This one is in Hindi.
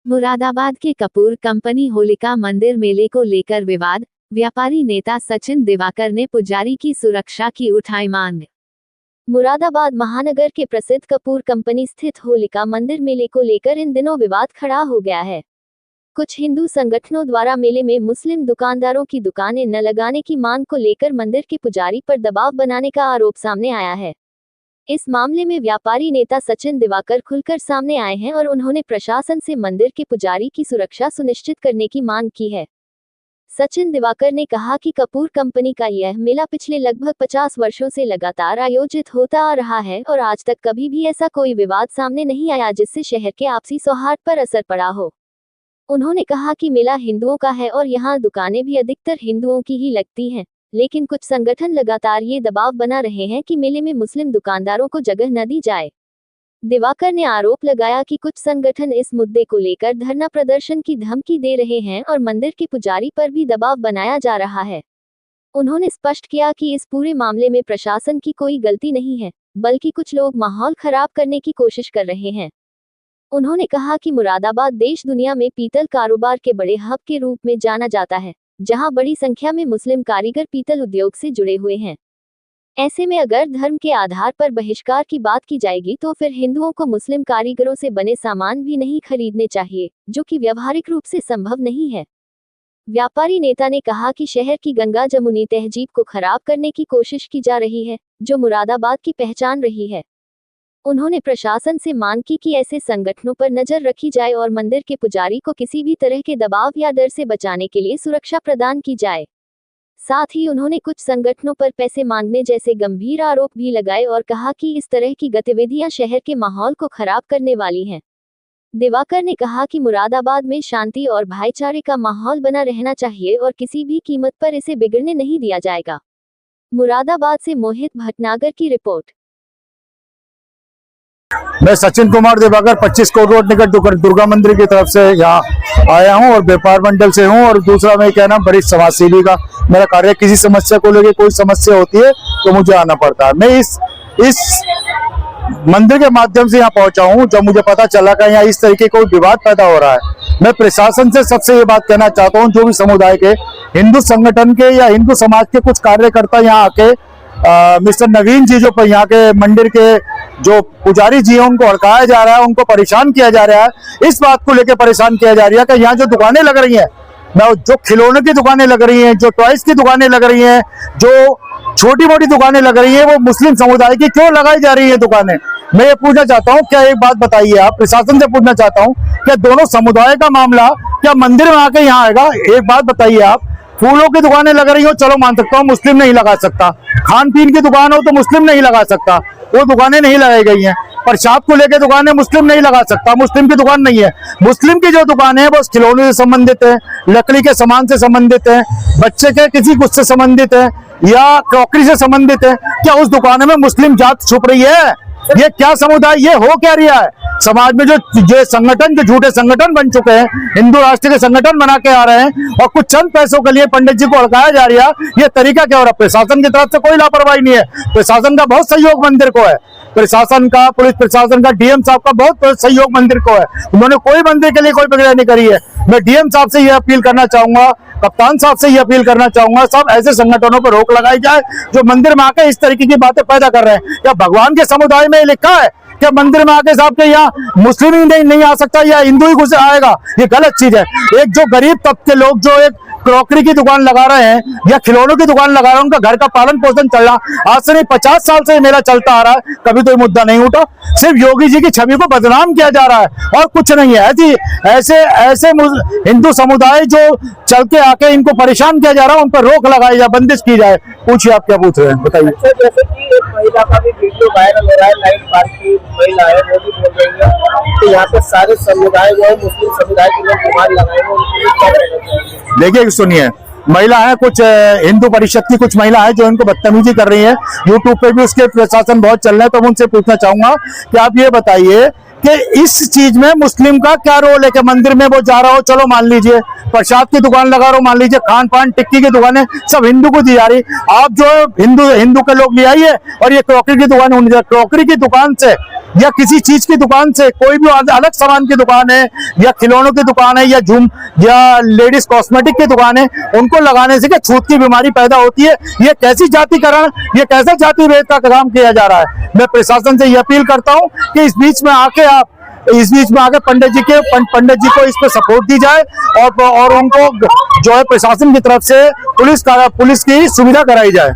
मुरादाबाद के कपूर कंपनी होलिका मंदिर मेले को लेकर विवाद। व्यापारी नेता सचिन दिवाकर ने पुजारी की सुरक्षा की उठाई मांग। मुरादाबाद महानगर के प्रसिद्ध कपूर कंपनी स्थित होलिका मंदिर मेले को लेकर इन दिनों विवाद खड़ा हो गया है। कुछ हिंदू संगठनों द्वारा मेले में मुस्लिम दुकानदारों की दुकानें न लगाने की मांग को लेकर मंदिर के पुजारी पर दबाव बनाने का आरोप सामने आया है। इस मामले में व्यापारी नेता सचिन दिवाकर खुलकर सामने आए हैं और उन्होंने प्रशासन से मंदिर के पुजारी की सुरक्षा सुनिश्चित करने की मांग की है। सचिन दिवाकर ने कहा कि कपूर कंपनी का यह मेला पिछले लगभग 50 वर्षों से लगातार आयोजित होता आ रहा है और आज तक कभी भी ऐसा कोई विवाद सामने नहीं आया जिससे शहर के आपसी सौहार्द पर असर पड़ा हो। उन्होंने कहा कि मेला हिंदुओं का है और यहाँ दुकानें भी अधिकतर हिंदुओं की ही लगती हैं, लेकिन कुछ संगठन लगातार ये दबाव बना रहे हैं कि मेले में मुस्लिम दुकानदारों को जगह न दी जाए। दिवाकर ने आरोप लगाया कि कुछ संगठन इस मुद्दे को लेकर धरना प्रदर्शन की धमकी दे रहे हैं और मंदिर के पुजारी पर भी दबाव बनाया जा रहा है। उन्होंने स्पष्ट किया कि इस पूरे मामले में प्रशासन की कोई गलती नहीं है, बल्कि कुछ लोग माहौल खराब करने की कोशिश कर रहे हैं। उन्होंने कहा कि मुरादाबाद देश दुनिया में पीतल कारोबार के बड़े हब के रूप में जाना जाता है, जहां बड़ी संख्या में मुस्लिम कारीगर पीतल उद्योग से जुड़े हुए हैं। ऐसे में अगर धर्म के आधार पर बहिष्कार की बात की जाएगी तो फिर हिंदुओं को मुस्लिम कारीगरों से बने सामान भी नहीं खरीदने चाहिए, जो कि व्यावहारिक रूप से संभव नहीं है। व्यापारी नेता ने कहा कि शहर की गंगा जमुनी तहजीब को खराब करने की कोशिश की जा रही है, जो मुरादाबाद की पहचान रही है। उन्होंने प्रशासन से मांग की कि ऐसे संगठनों पर नजर रखी जाए और मंदिर के पुजारी को किसी भी तरह के दबाव या डर से बचाने के लिए सुरक्षा प्रदान की जाए। साथ ही उन्होंने कुछ संगठनों पर पैसे मांगने जैसे गंभीर आरोप भी लगाए और कहा कि इस तरह की गतिविधियां शहर के माहौल को खराब करने वाली हैं। दिवाकर ने कहा कि मुरादाबाद में शांति और भाईचारे का माहौल बना रहना चाहिए और किसी भी कीमत पर इसे बिगड़ने नहीं दिया जाएगा। मुरादाबाद से मोहित भटनागर की रिपोर्ट। मैं सचिन कुमार दिवाकर 25 कोट रोड निकट दुर्गा मंदिर की तरफ से यहाँ आया हूँ और व्यापार मंडल से हूँ। और दूसरा मैं क्या नाम बड़ी समाजसेवी का मेरा कार्य, किसी समस्या को लेकर कोई समस्या होती है तो मुझे आना पड़ता है। मैं इस मंदिर के माध्यम से यहाँ पहुंचा हूँ जब मुझे पता चला कि यहाँ इस तरीके कोई विवाद पैदा हो रहा है। मैं प्रशासन से सबसे ये बात कहना चाहता हूँ, जो भी समुदाय के हिंदू संगठन के या हिंदू समाज के कुछ कार्यकर्ता यहाँ आके मिस्टर नवीन जी जो यहाँ के मंदिर के जो पुजारी जी हैं उनको हड़काया जा रहा है, उनको परेशान किया जा रहा है। इस बात को लेकर परेशान किया जा रहा है कि यहाँ जो दुकानें लग रही हैं, जो खिलौनों की दुकानें लग रही हैं, जो टॉयज की दुकानें लग रही हैं, जो छोटी मोटी दुकानें लग रही हैं, वो मुस्लिम समुदाय की क्यों लगाई जा रही है दुकानें। मैं ये पूछना चाहता हूँ, क्या एक बात बताइए, आप प्रशासन से पूछना चाहता हूँ, क्या दोनों समुदाय का मामला क्या मंदिर में आके यहाँ आएगा। एक बात बताइए, आप फूलों की दुकानें लग रही हो चलो मान सकता हूँ, मुस्लिम नहीं लगा सकता। खान पीन की दुकान हो तो मुस्लिम नहीं लगा सकता, वो दुकानें नहीं लगाई गई हैं। प्रसाद को लेकर दुकानें मुस्लिम नहीं लगा सकता, मुस्लिम की दुकान नहीं है। मुस्लिम की जो दुकान है वो खिलौने से संबंधित है, लकड़ी के सामान से संबंधित है, बच्चे के किसी कुछ से संबंधित है या क्रॉकरी से संबंधित है। क्या उस दुकान में मुस्लिम जात छुप रही है? ये क्या समुदाय, ये हो क्या रहा है समाज में? जो संगठन, जो झूठे संगठन बन चुके हैं, हिंदू राष्ट्र के संगठन बना के आ रहे हैं और कुछ चंद पैसों के लिए पंडित जी को हड़काया जा रहा है, ये तरीका क्या हो रहा है? प्रशासन की तरफ से कोई लापरवाही नहीं है, प्रशासन का बहुत सहयोग मंदिर को है, प्रशासन का, पुलिस प्रशासन का, डीएम साहब का बहुत सहयोग मंदिर को है। उन्होंने कोई मंदिर के लिए कोई प्रक्रिया नहीं करी है। मैं डीएम साहब से यह अपील करना चाहूंगा, कप्तान साहब से यह अपील करना चाहूंगा, सब ऐसे संगठनों पर रोक लगाई जाए जो मंदिर में आके इस तरीके की बातें पैदा कर रहे हैं। क्या भगवान के समुदाय में लिखा है क्या मंदिर में आके साहब के यहाँ मुस्लिम ही नहीं आ सकता या हिंदू ही घुस आएगा? ये गलत चीज है। एक जो गरीब तबके लोग जो एक क्रॉकरी की दुकान लगा रहे हैं या खिलौनों की दुकान लगा रहे हैं, उनका घर का पालन पोषण चल रहा आज से नहीं 50 साल से मेला चलता आ रहा है, कभी तो मुद्दा नहीं उठा। सिर्फ योगी जी की छवि को बदनाम किया जा रहा है और कुछ नहीं है। ऐसे हिंदू समुदाय जो चल के आके इनको परेशान किया जा रहा है, उन पर रोक लगाई जाए, बंदिश की जाए। पूछिए, आप क्या पूछ रहे हैं, बताइए। जैसे कि एक महिला का भी वीडियो वायरल हो रहा है, लाइट बार की महिला है, वो भी बोल रही है कि यहाँ पे सारे समुदाय जो है मुस्लिम समुदाय के लोग गुमान लगाए हैं। देखिए सुनिए, महिला है, कुछ हिंदू परिषद की कुछ महिला है जो इनको बदतमीजी कर रही है। यूट्यूब पे भी उसके प्रशासन बहुत चल रहे हैं, तो मैं उनसे पूछना चाहूंगा कि आप ये बताइए कि इस चीज में मुस्लिम का क्या रोल है कि मंदिर में वो जा रहा हो, चलो मान लीजिए प्रसाद की दुकान लगा रहा हो, मान लीजिए खान पान टिक्की की दुकानें सब हिंदू को दी जा रही, आप जो हिंदू के लोग ले आइए और ये क्रॉकरी की दुकान होनी चाहिए। क्रॉकरी की दुकान से या किसी चीज की दुकान से, कोई भी अलग सामान की दुकान है या खिलौनों की दुकान है या लेडीज कॉस्मेटिक की दुकान है, उनको लगाने से क्या छूत की बीमारी पैदा होती है। ये कैसी जातिकरण, ये कैसा जाति भेद का काम किया जा रहा है। मैं प्रशासन से ये अपील करता हूं कि इस बीच में आके पंडित जी को इस पे सपोर्ट दी जाए और उनको जो है प्रशासन की तरफ से पुलिस की सुविधा कराई जाए।